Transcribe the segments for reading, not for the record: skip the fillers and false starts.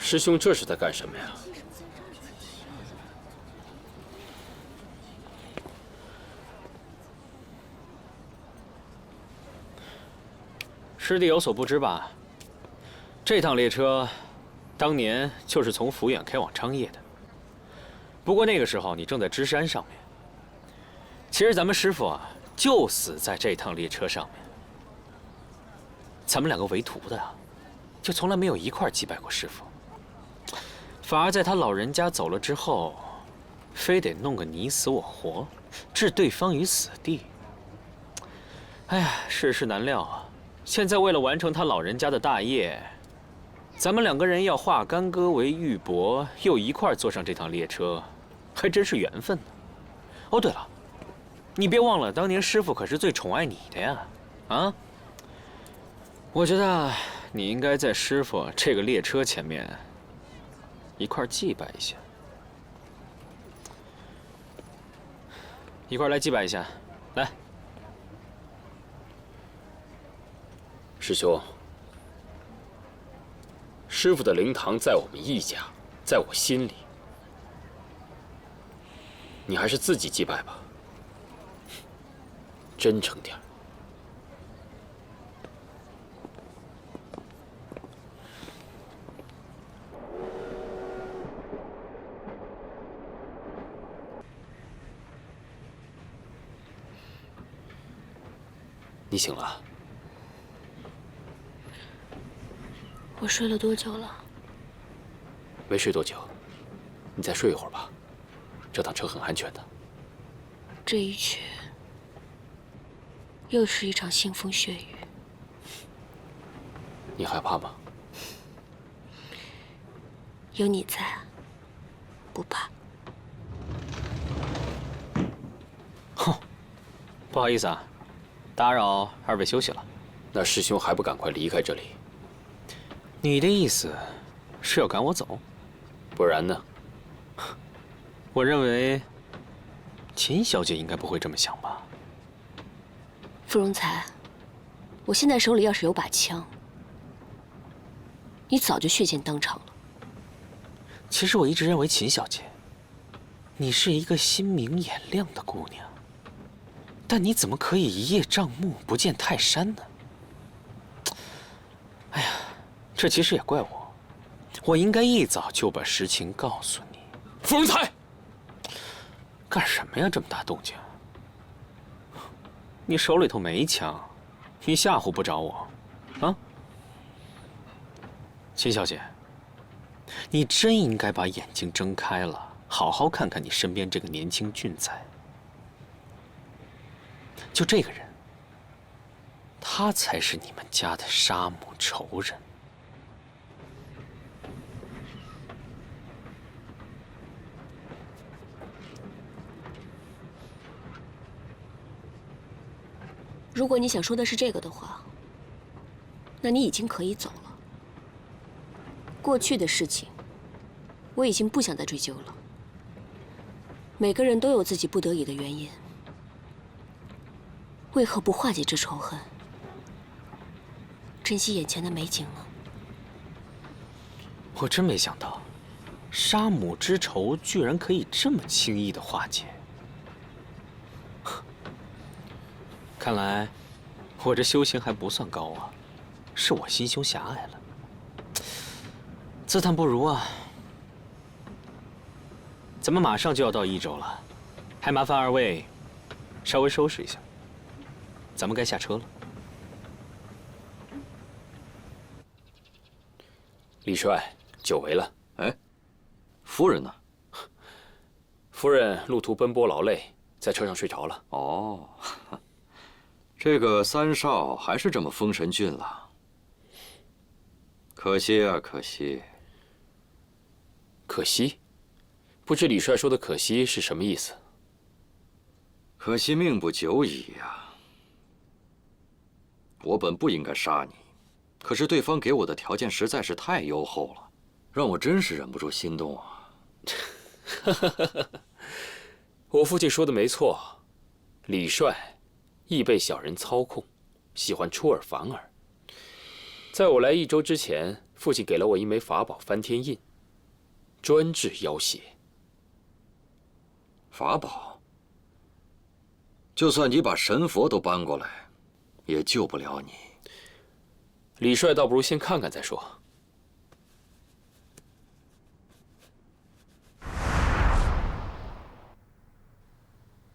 师兄这是在干什么呀？师弟有所不知吧？这趟列车，当年就是从抚远开往昌业的。不过那个时候你正在芝山上面。其实咱们师傅啊，就死在这趟列车上面。咱们两个为徒的啊，就从来没有一块祭拜过师傅。 反而在他老人家走了之后，非得弄个你死我活，置对方于死地。哎呀，世事难料啊！现在为了完成他老人家的大业，咱们两个人要化干戈为玉帛，又一块坐上这趟列车，还真是缘分呢。哦，对了，你别忘了，当年师傅可是最宠爱你的呀！啊，我觉得你应该在师傅这个列车前面。 一块祭拜一下，一块来祭拜一下，来。师兄，师傅的灵堂在我们一家，在我心里，你还是自己祭拜吧，真诚点儿。 你醒了？我睡了多久了？没睡多久，你再睡一会儿吧。这趟车很安全的。这一去，又是一场腥风血雨。你害怕吗？有你在，不怕。哼，不好意思啊。 打扰二位休息了，那师兄还不赶快离开这里？你的意思是要赶我走？不然呢？我认为秦小姐应该不会这么想吧。傅荣才，我现在手里要是有把枪，你早就血溅当场了。其实我一直认为秦小姐，你是一个心明眼亮的姑娘。 但你怎么可以一叶障目，不见泰山呢？哎呀，这其实也怪我，我应该一早就把实情告诉你。傅荣才，干什么呀？这么大动静！你手里头没枪，你吓唬不着我，啊？秦小姐，你真应该把眼睛睁开了，好好看看你身边这个年轻俊才。 就这个人，他才是你们家的杀母仇人。如果你想说的是这个的话，那你已经可以走了。过去的事情，我已经不想再追究了。每个人都有自己不得已的原因。 为何不化解这仇恨，珍惜眼前的美景呢？我真没想到，杀母之仇居然可以这么轻易的化解。看来，我这修行还不算高啊，是我心胸狭隘了。自叹不如啊！咱们马上就要到益州了，还麻烦二位稍微收拾一下。 咱们该下车了。李帅，久违了。哎，夫人呢？夫人路途奔波劳累，在车上睡着了。哦，这个三少还是这么风神俊了。可惜啊，可惜。可惜，不知李帅说的“可惜”是什么意思？可惜命不久矣呀。 我本不应该杀你，可是对方给我的条件实在是太优厚了，让我真是忍不住心动啊！我父亲说的没错，李帅易被小人操控，喜欢出尔反尔。在我来益州之前，父亲给了我一枚法宝翻天印，专治妖邪。法宝？就算你把神佛都搬过来，也救不了你。李帅倒不如先看看再说。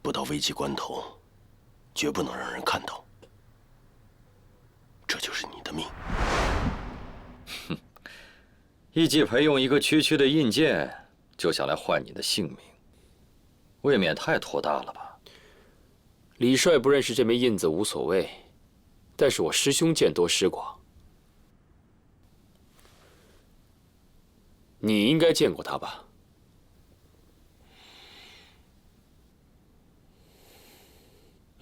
不到危急关头，绝不能让人看到。这就是你的命。哼，易继培用一个区区的印鉴，就想来换你的性命，未免太托大了吧？李帅不认识这枚印子无所谓，但是我师兄见多识广，你应该见过他吧？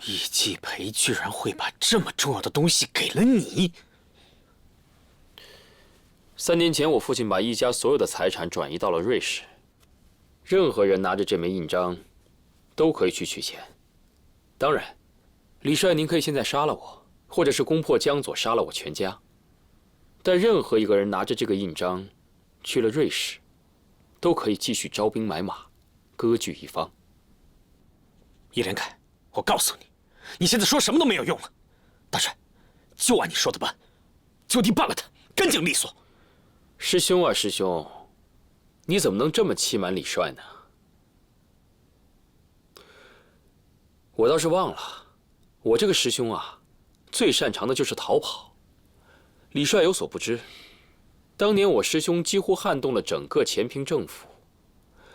易继培居然会把这么重要的东西给了你！3年前，我父亲把易家所有的财产转移到了瑞士，任何人拿着这枚印章，都可以去取钱。当然，李帅，您可以现在杀了我，或者是攻破江左，杀了我全家。但任何一个人拿着这个印章，去了瑞士，都可以继续招兵买马，割据一方。易连凯，我告诉你，你现在说什么都没有用了。大帅，就按你说的办，就地办了他，干净利索。师兄啊，师兄，你怎么能这么欺瞒李帅呢？我倒是忘了，我这个师兄啊，最擅长的就是逃跑。李帅有所不知，当年我师兄几乎撼动了整个前平政府，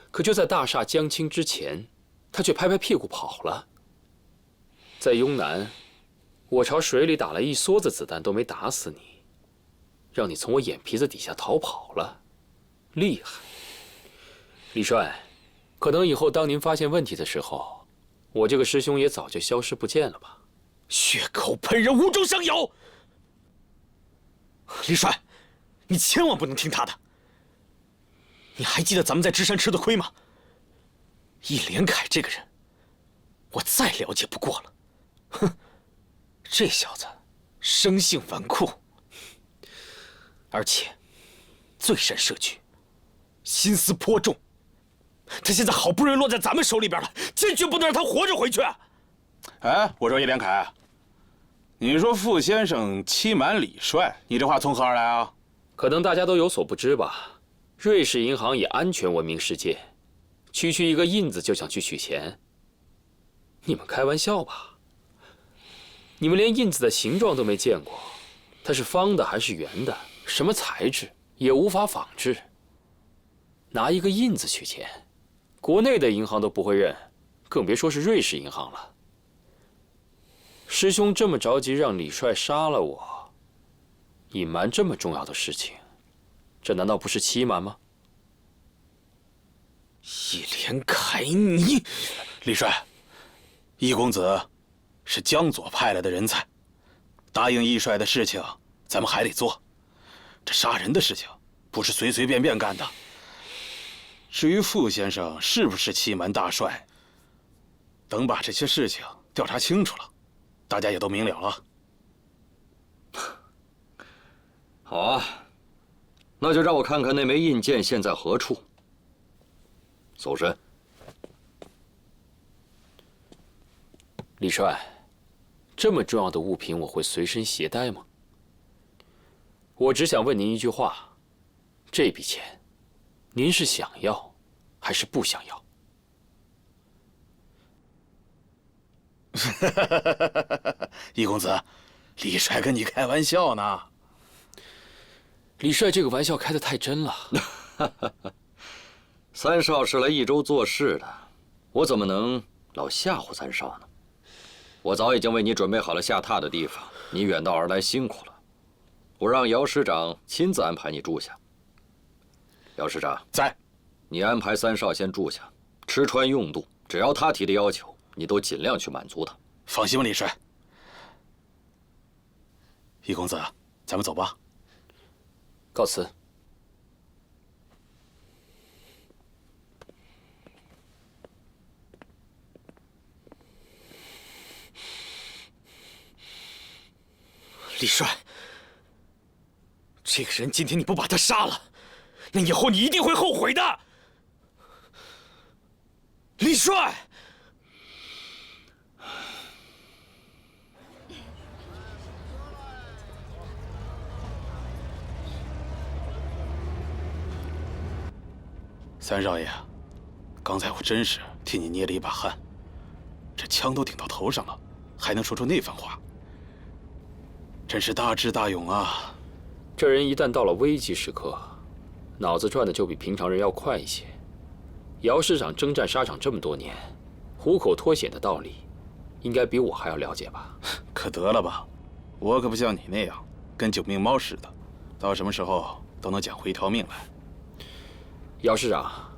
可就在大厦将倾之前，他却拍拍屁股跑了。在雍南，我朝水里打了一梭子子弹都没打死你，让你从我眼皮子底下逃跑了，厉害！李帅，可能以后当您发现问题的时候，我这个师兄也早就消失不见了吧？血口喷人，无中生有。李帅，你千万不能听他的。你还记得咱们在芝山吃的亏吗？易连凯这个人，我再了解不过了。哼，这小子生性纨绔，而且最善设局，心思颇重。他现在好不容易落在咱们手里边了，坚决不能让他活着回去。哎，我说易连凯，你说傅先生欺瞒李帅，你这话从何而来啊？可能大家都有所不知吧，瑞士银行以安全闻名世界，区区一个印子就想去取钱，你们开玩笑吧？你们连印子的形状都没见过，它是方的还是圆的，什么材质也无法仿制。拿一个印子取钱，国内的银行都不会认，更别说是瑞士银行了。师兄这么着急让李帅杀了我，隐瞒这么重要的事情，这难道不是欺瞒吗？易连凯，你……李帅，易公子是江左派来的人才，答应易帅的事情，咱们还得做。这杀人的事情不是随随便便干的。至于傅先生是不是欺瞒大帅，等把这些事情调查清楚了，大家也都明了了。好啊，那就让我看看那枚印鉴现在何处。搜身。李帅，这么重要的物品我会随身携带吗？我只想问您一句话：这笔钱，您是想要还是不想要？易公子，李帅跟你开玩笑呢。李帅这个玩笑开得太真了。三少是来益州做事的，我怎么能老吓唬三少呢？我早已经为你准备好了下榻的地方，你远道而来辛苦了，我让姚师长亲自安排你住下。姚师长在，你安排三少先住下，吃穿用度，只要他提的要求，你都尽量去满足他。放心吧，李帅。易公子，咱们走吧。告辞。李帅，这这个人今天你不把他杀了，那以后你一定会后悔的。李帅，三少爷，刚才我真是替你捏了一把汗，这枪都顶到头上了，还能说出那番话，真是大智大勇啊！这人一旦到了危急时刻，脑子转的就比平常人要快一些。姚师长征战沙场这么多年，虎口脱险的道理，应该比我还要了解吧？可得了吧，我可不像你那样跟九命猫似的，到什么时候都能捡回一条命来。姚师长，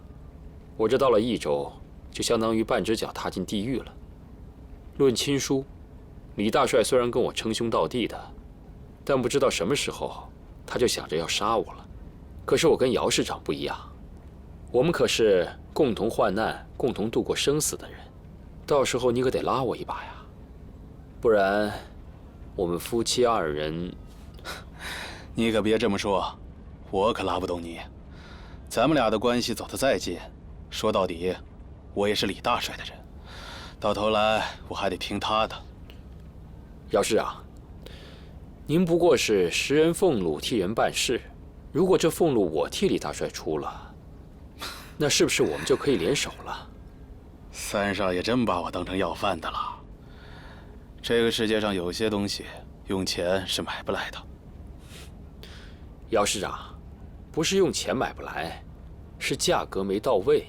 我这到了益州，就相当于半只脚踏进地狱了。论亲疏，李大帅虽然跟我称兄道弟的，但不知道什么时候他就想着要杀我了。可是我跟姚师长不一样，我们可是共同患难、共同度过生死的人，到时候你可得拉我一把呀，不然我们夫妻二人……你可别这么说，我可拉不动你。咱们俩的关系走得再近，说到底，我也是李大帅的人，到头来我还得听他的。姚师长，您不过是识人俸禄，替人办事。如果这俸禄我替李大帅出了，那是不是我们就可以联手了？三少爷真把我当成要饭的了。这个世界上有些东西用钱是买不来的。姚师长，不是用钱买不来，是价格没到位。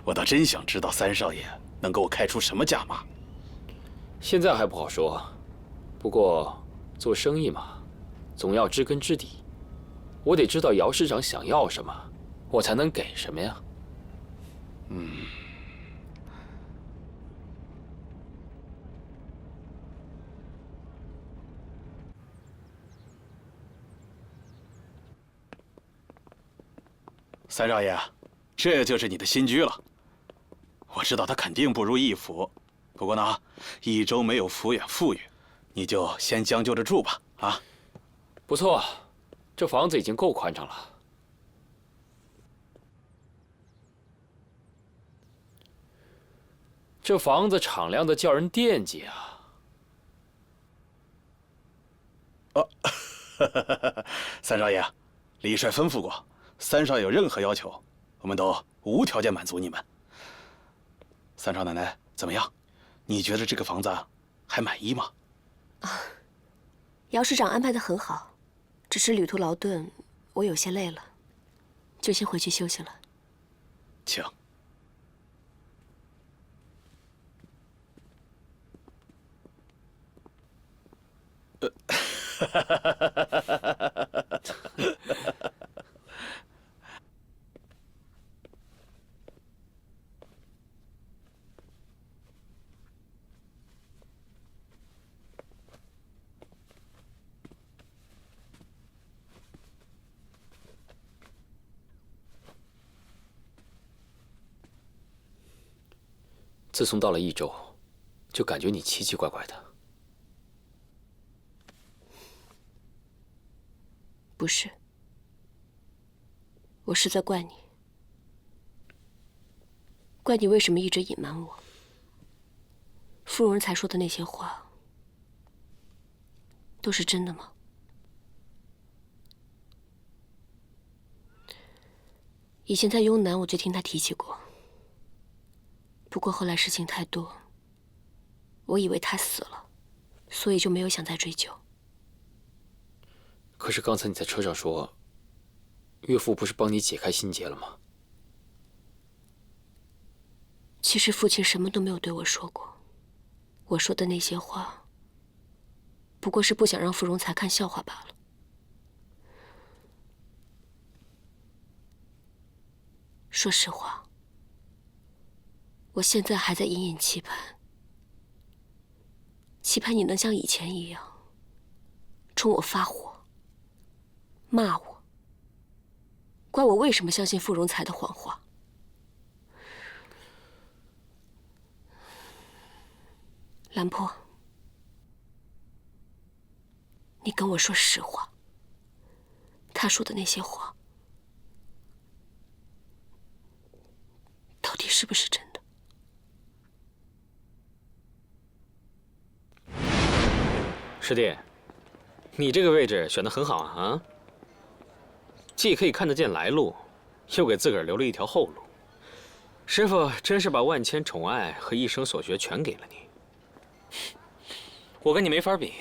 我倒真想知道三少爷能给我开出什么价码。现在还不好说，不过做生意嘛，总要知根知底。我得知道姚师长想要什么，我才能给什么呀。三少爷，这就是你的新居了。我知道他肯定不如义府，不过呢，益州没有抚远富裕，你就先将就着住吧。啊，不错，这房子已经够宽敞了。这房子敞亮的叫人惦记啊！三少爷，李帅吩咐过，三少爷有任何要求，我们都无条件满足你们。三少奶奶怎么样？你觉得这个房子还满意吗？姚师长安排得很好，只是旅途劳顿，我有些累了，就先回去休息了。请。自从到了益州，就感觉你奇奇怪怪的。不是，我是在怪你，怪你为什么一直隐瞒我。芙蓉人才说的那些话，都是真的吗？以前在雍南，我就听他提起过。不过后来事情太多，我以为他死了，所以就没有想再追究。可是刚才你在车上说，岳父不是帮你解开心结了吗？其实父亲什么都没有对我说过，我说的那些话，不过是不想让芙蓉才看笑话罢了。说实话，我现在还在隐隐期盼，期盼你能像以前一样，冲我发火，骂我，怪我为什么相信傅荣才的谎话。兰坡，你跟我说实话。他说的那些话，到底是不是真的？师弟，你这个位置选得很好啊！既可以看得见来路，又给自个儿留了一条后路。师傅真是把万千宠爱和一生所学全给了你。我跟你没法比，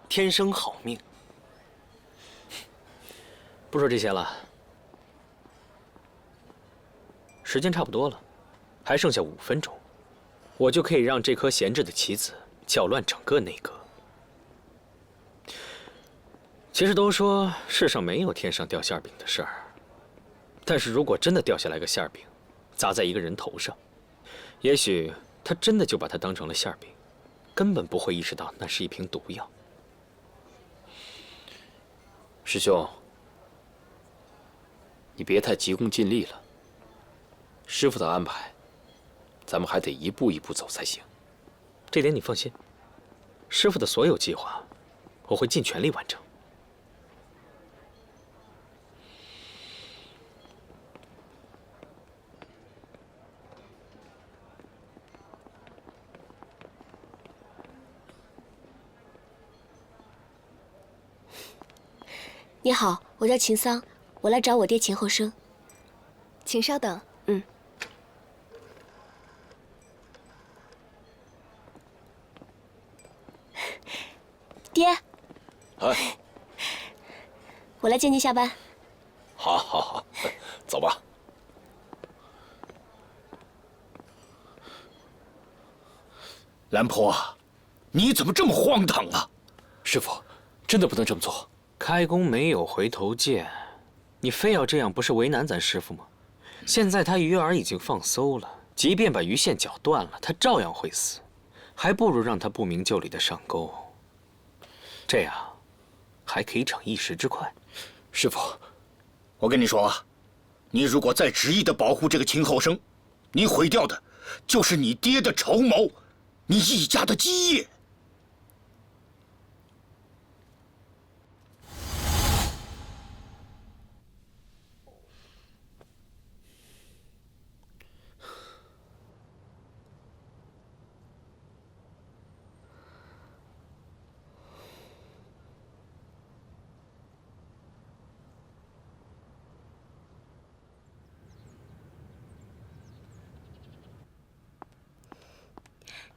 天生好命。不说这些了，时间差不多了，还剩下5分钟，我就可以让这颗闲置的棋子搅乱整个内阁。其实都说世上没有天上掉馅饼的事儿，但是如果真的掉下来个馅饼，砸在一个人头上，也许他真的就把它当成了馅饼，根本不会意识到那是一瓶毒药。师兄，你别太急功近利了。师傅的安排，咱们还得一步一步走才行。这点你放心，师傅的所有计划，我会尽全力完成。你好，我叫秦桑，我来找我爹秦后生。请稍等。爹，哎，我来接您下班。好，好，好，走吧。兰婆，你怎么这么荒唐啊？师傅，真的不能这么做。开弓没有回头箭，你非要这样，不是为难咱师傅吗？现在他鱼饵已经放馊了，即便把鱼线绞断了，他照样会死，还不如让他不明就里的上钩，这样还可以逞一时之快。师傅，我跟你说啊，你如果再执意的保护这个秦后生，你毁掉的就是你爹的筹谋，你一家的基业。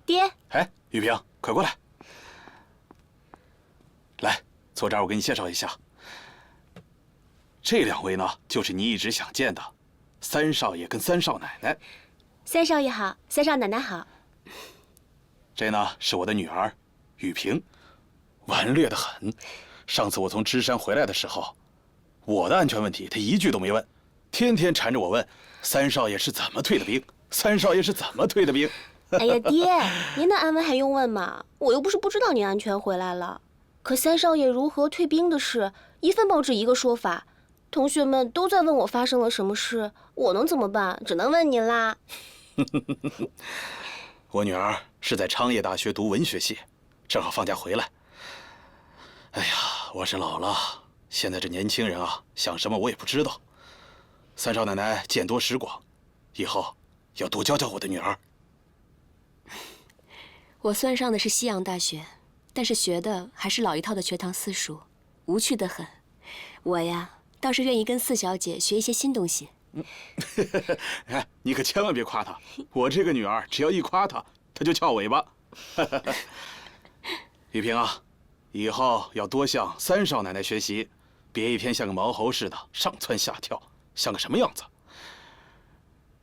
爹，哎，玉萍，快过来，来坐这儿，我给你介绍一下。这2位呢，就是你一直想见的三少爷跟三少奶奶。三少爷好，三少奶奶好。这呢是我的女儿，玉萍，顽劣得很。上次我从芝山回来的时候，我的安全问题她一句都没问，天天缠着我问三少爷是怎么退的兵，三少爷是怎么退的兵。哎呀，爹，您的安危还用问吗？我又不是不知道您安全回来了。可三少爷如何退兵的事，一份报纸一个说法，同学们都在问我发生了什么事，我能怎么办？只能问您啦。我女儿是在昌业大学读文学系，正好放假回来。哎呀，我是老了，现在这年轻人啊，想什么我也不知道。三少奶奶见多识广，以后要多教教我的女儿。我算上的是西洋大学，但是学的还是老一套的学堂私塾，无趣得很。我呀，倒是愿意跟四小姐学一些新东西。哎，你可千万别夸她，我这个女儿只要一夸她，她就翘尾巴。玉萍啊，以后要多向三少奶奶学习，别一天像个毛猴似的上蹿下跳，像个什么样子？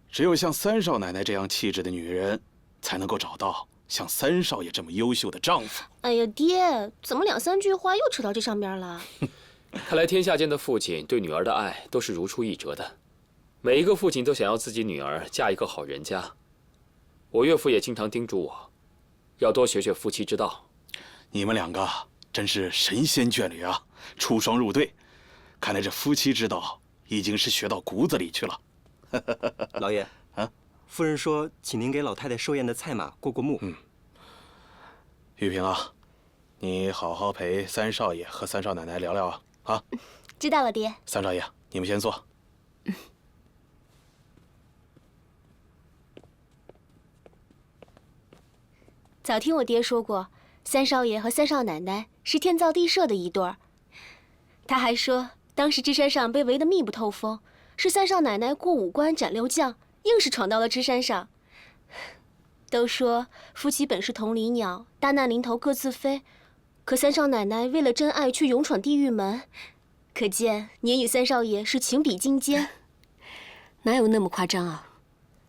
只有像三少奶奶这样气质的女人，才能够找到像三少爷这么优秀的丈夫。哎呀，爹，怎么2、3句话又扯到这上边了？看来天下间的父亲对女儿的爱都是如出一辙的，每一个父亲都想要自己女儿嫁一个好人家。我岳父也经常叮嘱我，要多学学夫妻之道。你们2个真是神仙眷侣啊，出双入对。看来这夫妻之道已经是学到骨子里去了。老爷，夫人说，请您给老太太寿宴的菜码过目。玉萍啊，你好好陪三少爷和三少奶奶聊聊啊。知道了，爹。三少爷，你们先坐。早听我爹说过，三少爷和三少奶奶是天造地设的一对儿。他还说，当时芝山上被围得密不透风，是三少奶奶过五关斩六将，硬是闯到了芝山上。都说夫妻本是同林鸟，大难临头各自飞。可三少奶奶为了真爱却勇闯地狱门，可见您与三少爷是情比金坚。哪有那么夸张啊？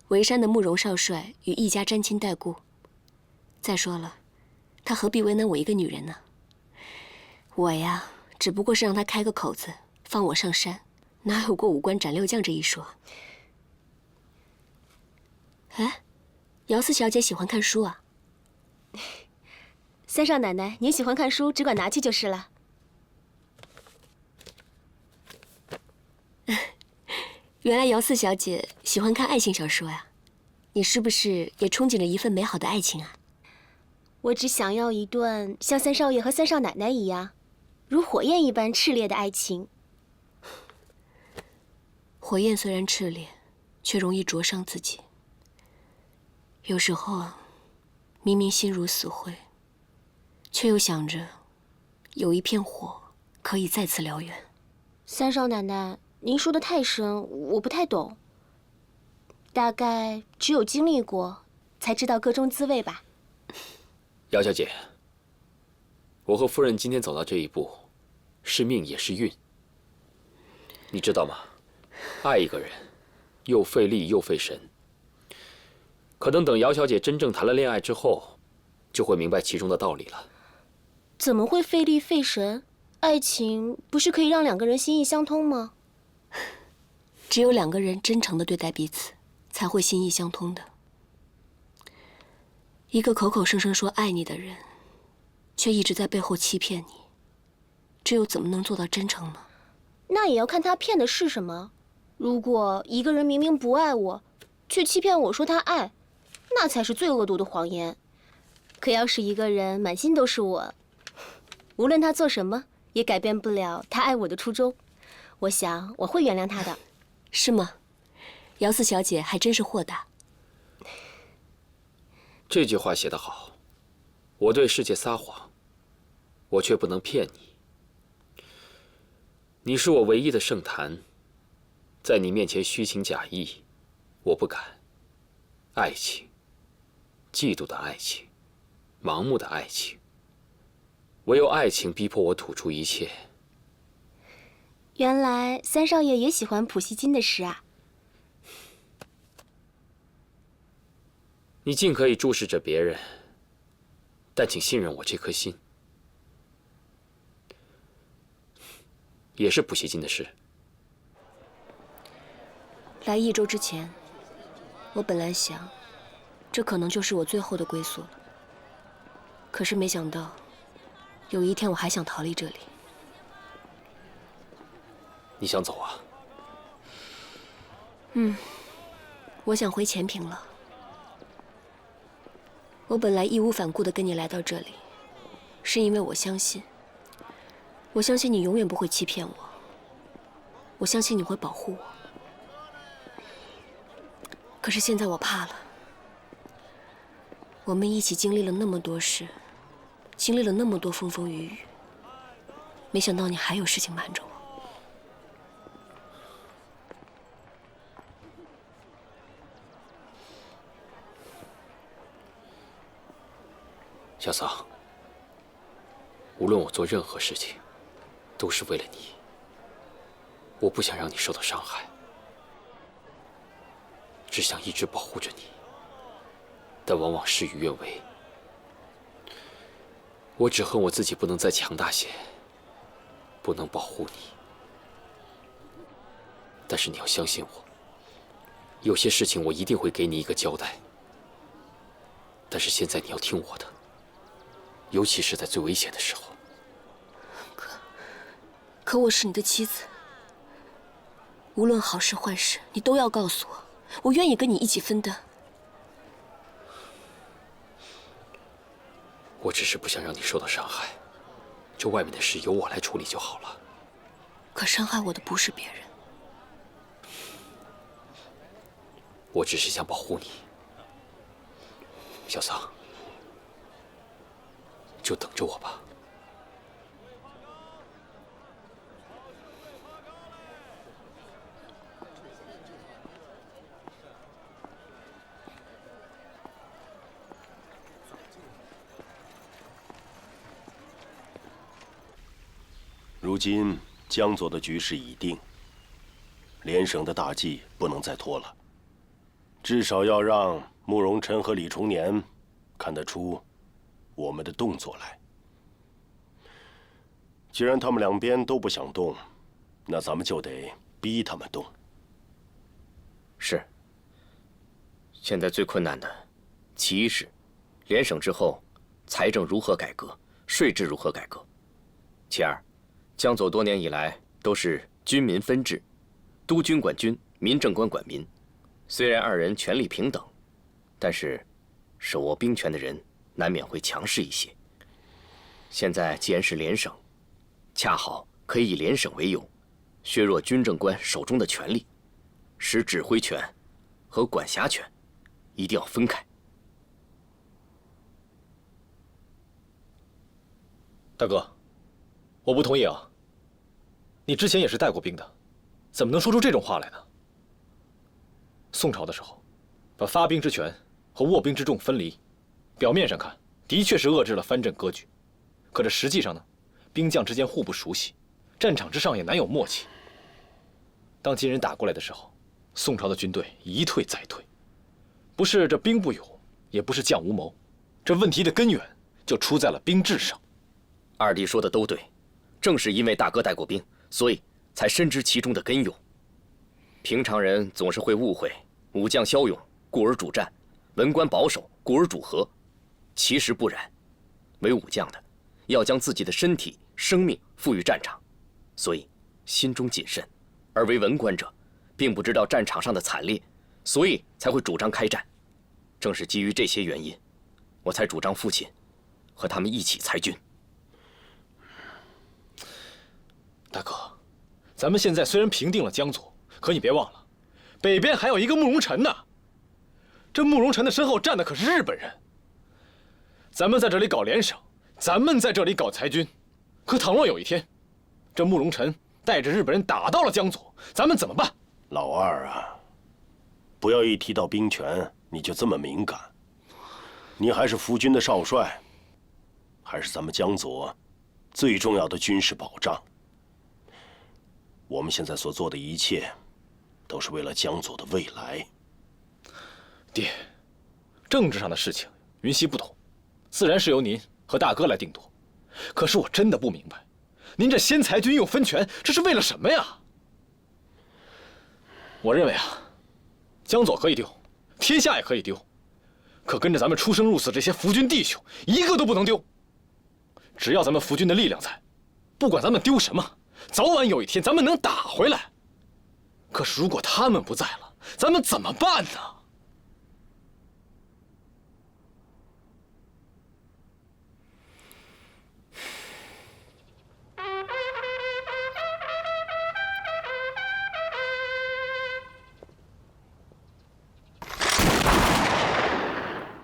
围山的慕容少帅与一家沾亲带故。再说了，他何必为难我一个女人呢？我呀，只不过是让他开个口子，放我上山，哪有过五关斩六将这一说？哎，姚四小姐喜欢看书啊？三少奶奶，您喜欢看书，只管拿去就是了。原来姚四小姐喜欢看爱情小说呀？你是不是也憧憬着一份美好的爱情啊？我只想要一段像三少爷和三少奶奶一样，如火焰一般炽烈的爱情。火焰虽然炽烈，却容易灼伤自己。有时候啊，明明心如死灰，却又想着有一片火可以再次燎原。三少奶奶，您说的太深，我不太懂。大概只有经历过，才知道各中滋味吧。姚小姐，我和夫人今天走到这一步，是命也是运。你知道吗？爱一个人，又费力又费神。可能等姚小姐真正谈了恋爱之后，就会明白其中的道理了。怎么会费力费神？爱情不是可以让两个人心意相通吗？只有两个人真诚地对待彼此，才会心意相通的。一个口口声声说爱你的人，却一直在背后欺骗你，这又怎么能做到真诚呢？那也要看他骗的是什么。如果一个人明明不爱我，却欺骗我说他爱，那才是最恶毒的谎言。可要是一个人满心都是我，无论他做什么，也改变不了他爱我的初衷。我想我会原谅他的。是吗？姚四小姐还真是豁达。这句话写得好，我对世界撒谎，我却不能骗你。你是我唯一的圣坛，在你面前虚情假意，我不敢。爱情，嫉妒的爱情，盲目的爱情，唯有爱情逼迫我吐出一切。原来三少爷也喜欢普希金的诗啊。你尽可以注视着别人，但请信任我这颗心。也是普希金的诗。来益州之前，我本来想，这可能就是我最后的归宿了。可是没想到，有一天我还想逃离这里。你想走啊？我想回前平了。我本来义无反顾地跟你来到这里，是因为我相信你永远不会欺骗我，我相信你会保护我。可是现在我怕了。我们一起经历了那么多事，经历了那么多风风雨雨，没想到你还有事情瞒着我。小桑，无论我做任何事情，都是为了你。我不想让你受到伤害，只想一直保护着你，但往往事与愿违。我只恨我自己不能再强大些，不能保护你。但是你要相信我，有些事情我一定会给你一个交代。但是现在你要听我的。尤其是在最危险的时候。可我是你的妻子，无论好事坏事，你都要告诉我，我愿意跟你一起分担。我只是不想让你受到伤害，这外面的事由我来处理就好了。可伤害我的不是别人。我只是想保护你，小桑，就等着我吧。如今江左的局势已定，联省的大计不能再拖了，至少要让慕容辰和李重年看得出我们的动作来。既然他们两边都不想动，那咱们就得逼他们动。是。现在最困难的，其一是联省之后，财政如何改革，税制如何改革；其二，江左多年以来都是军民分治，督军管军，民政官管民。虽然二人权力平等，但是手握兵权的人难免会强势一些。现在既然是联省，恰好可以以联省为由，削弱军政官手中的权力，使指挥权和管辖权一定要分开。大哥，我不同意啊！你之前也是带过兵的，怎么能说出这种话来呢？宋朝的时候，把发兵之权和握兵之重分离，表面上看的确是遏制了藩镇割据，可这实际上呢，兵将之间互不熟悉，战场之上也难有默契。当金人打过来的时候，宋朝的军队一退再退，不是这兵不勇，也不是将无谋，这问题的根源就出在了兵制上。二弟说的都对，正是因为大哥带过兵，所以才深知其中的根由。平常人总是会误会武将骁勇，故而主战；文官保守，故而主和。其实不然，为武将的要将自己的身体、生命赋予战场，所以心中谨慎；而为文官者，并不知道战场上的惨烈，所以才会主张开战。正是基于这些原因，我才主张父亲和他们一起裁军。大哥，咱们现在虽然平定了江左，可你别忘了，北边还有一个慕容辰呢。这慕容辰的身后站的可是日本人。咱们在这里搞联省，咱们在这里搞裁军，可倘若有一天，这慕容辰带着日本人打到了江左，咱们怎么办？老二啊，不要一提到兵权你就这么敏感。你还是伏军的少帅，还是咱们江左最重要的军事保障。我们现在所做的一切，都是为了江左的未来。爹，政治上的事情云溪不懂，自然是由您和大哥来定夺。可是我真的不明白，您这先裁军又分权，这是为了什么呀？我认为啊，江左可以丢，天下也可以丢，可跟着咱们出生入死这些伏军弟兄，一个都不能丢。只要咱们伏军的力量在，不管咱们丢什么，早晚有一天咱们能打回来。可是如果他们不在了，咱们怎么办呢？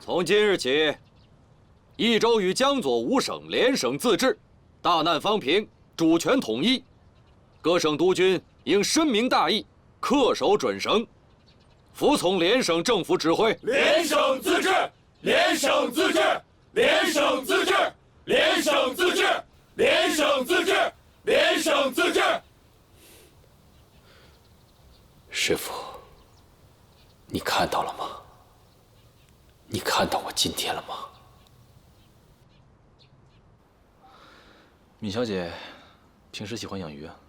从今日起，益州与江左五省联省自治，大难方平，主权统一。各省督军应深明大义，恪守准绳，服从联省政府指挥。联省自治，联省自治，联省自治，联省自治，联省自治，联省自治。师傅，你看到了吗？你看到我今天了吗？闵小姐平时喜欢养鱼啊？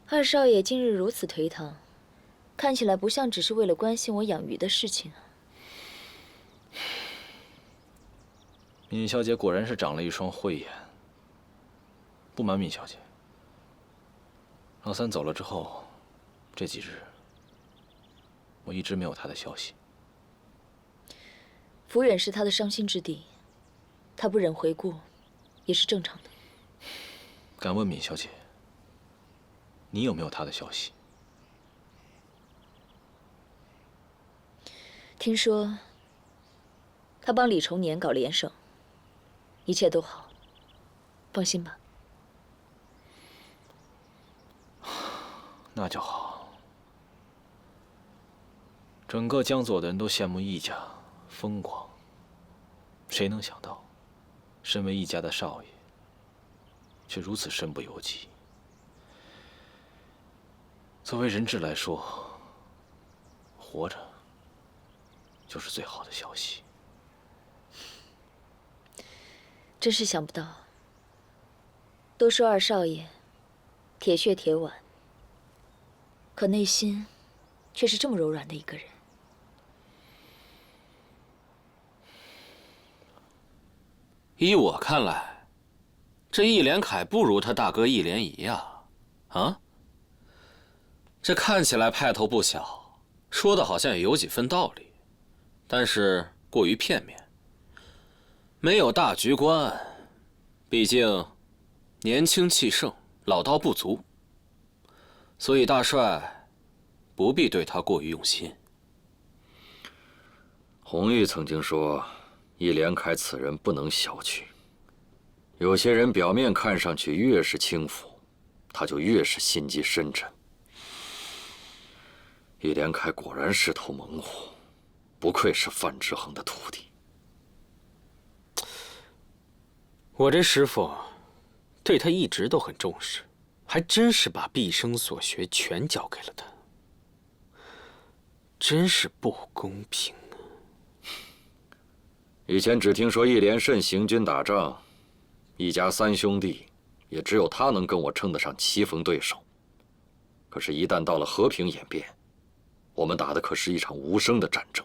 二少爷近日如此颓唐，看起来不像只是为了关心我养鱼的事情啊。闵小姐果然是长了一双慧眼。不瞒闵小姐，老三走了之后，这几日我一直没有他的消息。抚远是他的伤心之地，他不忍回顾，也是正常的。敢问闵小姐，你有没有他的消息？听说他帮李重年搞联省，一切都好，放心吧。那就好。整个江左的人都羡慕易家风光，谁能想到，身为易家的少爷，却如此身不由己。作为人质来说，活着就是最好的消息。真是想不到，都说二少爷铁血铁腕，可内心却是这么柔软的一个人。依我看来，这易连凯不如他大哥易连仪呀！啊，这看起来派头不小，说的好像也有几分道理，但是过于片面，没有大局观。毕竟年轻气盛，老道不足，所以大帅不必对他过于用心。红玉曾经说，易连凯此人不能小觑。有些人表面看上去越是轻浮，他就越是心机深沉。易连凯果然是头猛虎，不愧是范之恒的徒弟。我这师傅对他一直都很重视，还真是把毕生所学全交给了他，真是不公平啊！以前只听说易连胜行军打仗，一家三兄弟，也只有他能跟我称得上棋逢对手。可是，一旦到了和平演变，我们打的可是一场无声的战争。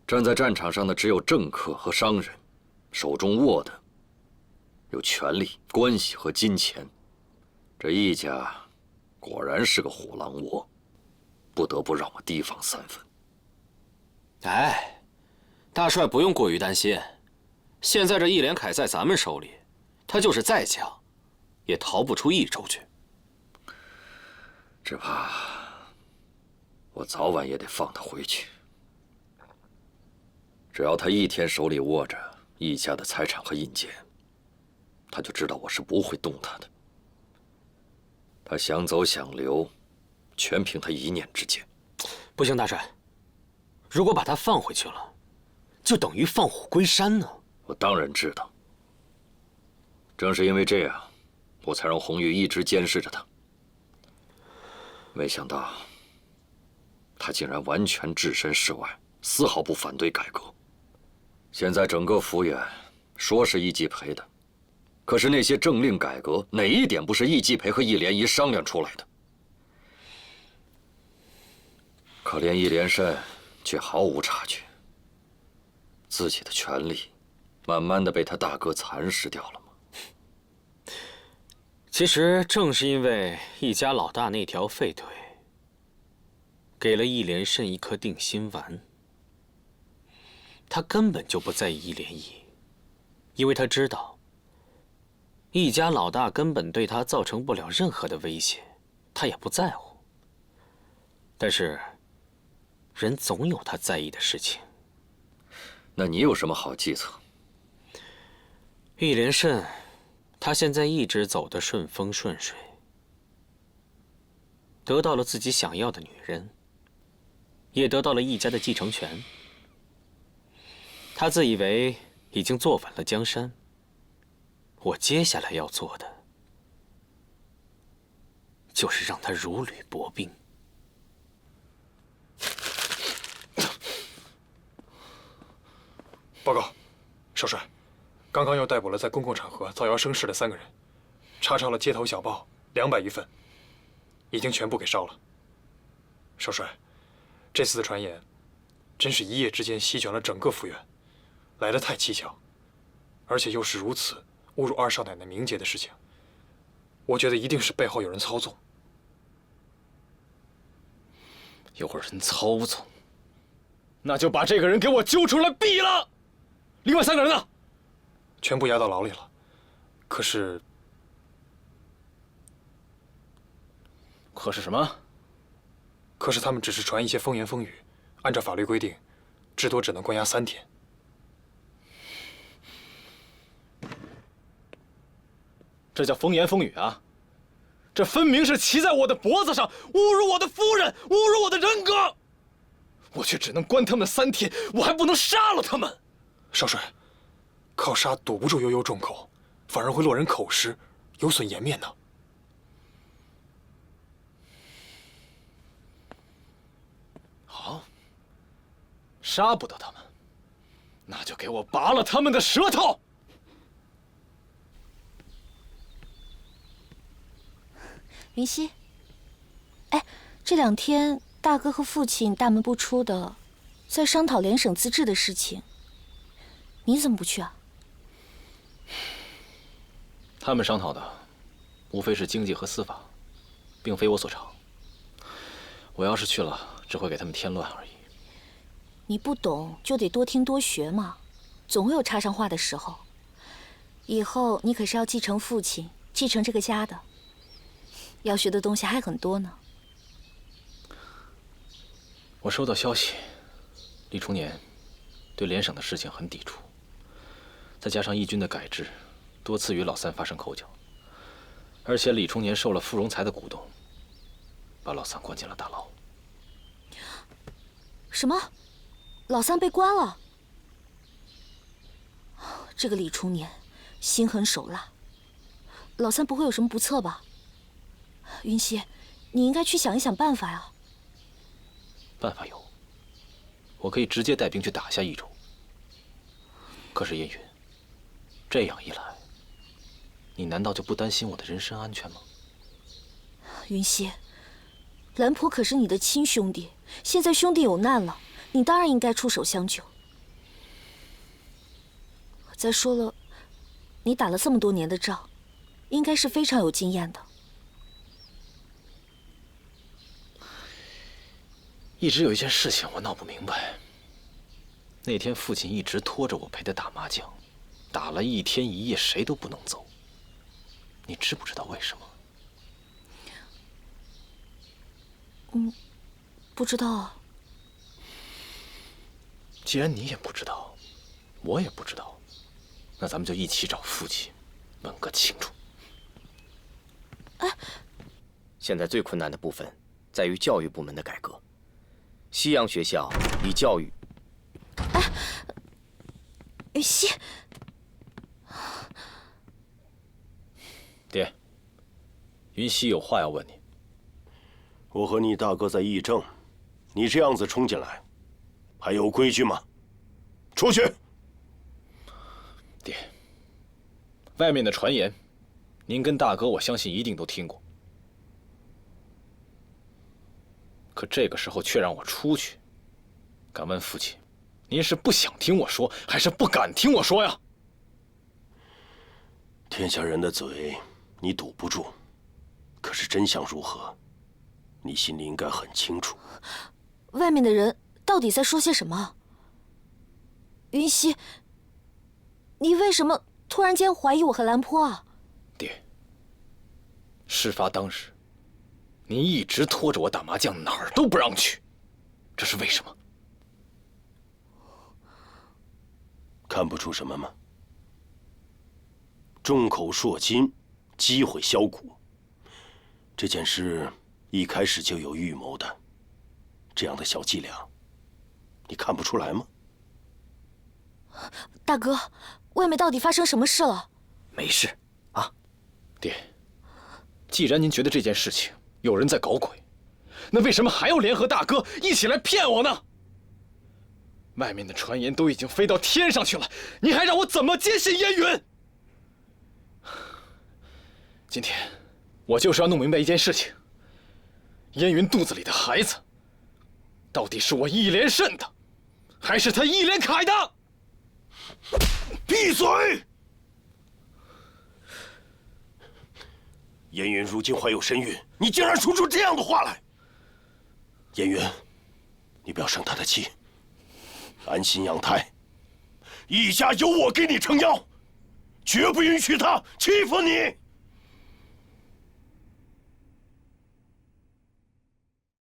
站在战场上的只有政客和商人，手中握的有权力、关系和金钱。这易家果然是个虎狼窝，不得不让我提防3分。哎，大帅不用过于担心，现在这易连凯在咱们手里，他就是再强，也逃不出益州去。只怕我早晚也得放他回去。只要他一天手里握着易家的财产和印鉴，他就知道我是不会动他的。他想走想留，全凭他一念之间。不行，大帅，如果把他放回去了，就等于放虎归山呢。我当然知道，正是因为这样，我才让红玉一直监视着他。没想到，他竟然完全置身事外，丝毫不反对改革。现在整个府远说是易继培的，可是那些政令改革哪一点不是易继培和易连仪商量出来的？可怜易连胜却毫无察觉，自己的权力慢慢的被他大哥蚕食掉了吗？其实正是因为易家老大那条废腿，给了易连胜一颗定心丸。他根本就不在意易连仪，因为他知道易家老大根本对他造成不了任何的威胁，他也不在乎。但是人总有他在意的事情。那你有什么好计策？易连胜他现在一直走得顺风顺水，得到了自己想要的女人，也得到了易家的继承权。他自以为已经坐稳了江山，我接下来要做的就是让他如履薄冰。报告，少帅，刚刚又逮捕了在公共场合造谣生事的3个人，查抄了街头小报200余份，已经全部给烧了。少帅，这次的传言真是一夜之间席卷了整个府院，来得太蹊跷，而且又是如此侮辱二少奶奶名节的事情，我觉得一定是背后有人操纵。有人操纵，那就把这个人给我揪出来毙了。另外3个人呢？全部押到牢里了。可是，可是什么？可是他们只是传一些风言风语，按照法律规定，至多只能关押3天。这叫风言风语啊！这分明是骑在我的脖子上，侮辱我的夫人，侮辱我的人格。我却只能关他们3天，我还不能杀了他们。少帅，靠杀堵不住悠悠众口，反而会落人口实，有损颜面呢。好，杀不得他们，那就给我拔了他们的舌头。云溪，哎，这2天大哥和父亲大门不出的，在商讨联省自治的事情，你怎么不去啊？他们商讨的，无非是经济和司法，并非我所长。我要是去了，只会给他们添乱而已。你不懂就得多听多学嘛，总会有插上话的时候。以后你可是要继承父亲，继承这个家的。要学的东西还很多呢。我收到消息，李崇年对联省的事情很抵触，再加上义军的改制，多次与老三发生口角，而且李崇年受了傅荣才的鼓动，把老三关进了大牢。什么？老三被关了？这个李崇年心狠手辣，老三不会有什么不测吧？云溪，你应该去想一想办法呀。办法有，我可以直接带兵去打下益州。可是燕云，这样一来，你难道就不担心我的人身安全吗？云溪，兰婆可是你的亲兄弟，现在兄弟有难了，你当然应该出手相救。再说了，你打了这么多年的仗，应该是非常有经验的。一直有一件事情我闹不明白。那天父亲一直拖着我陪他打麻将，打了1天1夜，谁都不能走。你知不知道为什么？不知道啊。既然你也不知道，我也不知道，那咱们就一起找父亲，问个清楚。现在最困难的部分在于教育部门的改革。西洋学校以教育……云溪，爹，云溪有话要问你。我和你大哥在议政，你这样子冲进来，还有规矩吗？出去！爹，外面的传言，您跟大哥我相信一定都听过。可这个时候却让我出去，敢问父亲，您是不想听我说，还是不敢听我说呀？天下人的嘴你堵不住，可是真相如何，你心里应该很清楚。外面的人到底在说些什么？云溪，你为什么突然间怀疑我和兰坡啊？爹，事发当时，您一直拖着我打麻将，哪儿都不让去，这是为什么？看不出什么吗？众口铄金，积毁销骨。这件事一开始就有预谋的，这样的小伎俩，你看不出来吗？大哥，外面到底发生什么事了？没事啊，爹，既然您觉得这件事情有人在搞鬼，那为什么还要联合大哥一起来骗我呢？外面的传言都已经飞到天上去了，你还让我怎么坚信燕云？今天我就是要弄明白一件事情：燕云肚子里的孩子，到底是我义莲生的，还是他义莲凯的？闭嘴！燕云如今怀有身孕，你竟然说出这样的话来！燕云，你不要生他的气，安心养胎。义家有我给你撑腰，绝不允许他欺负你。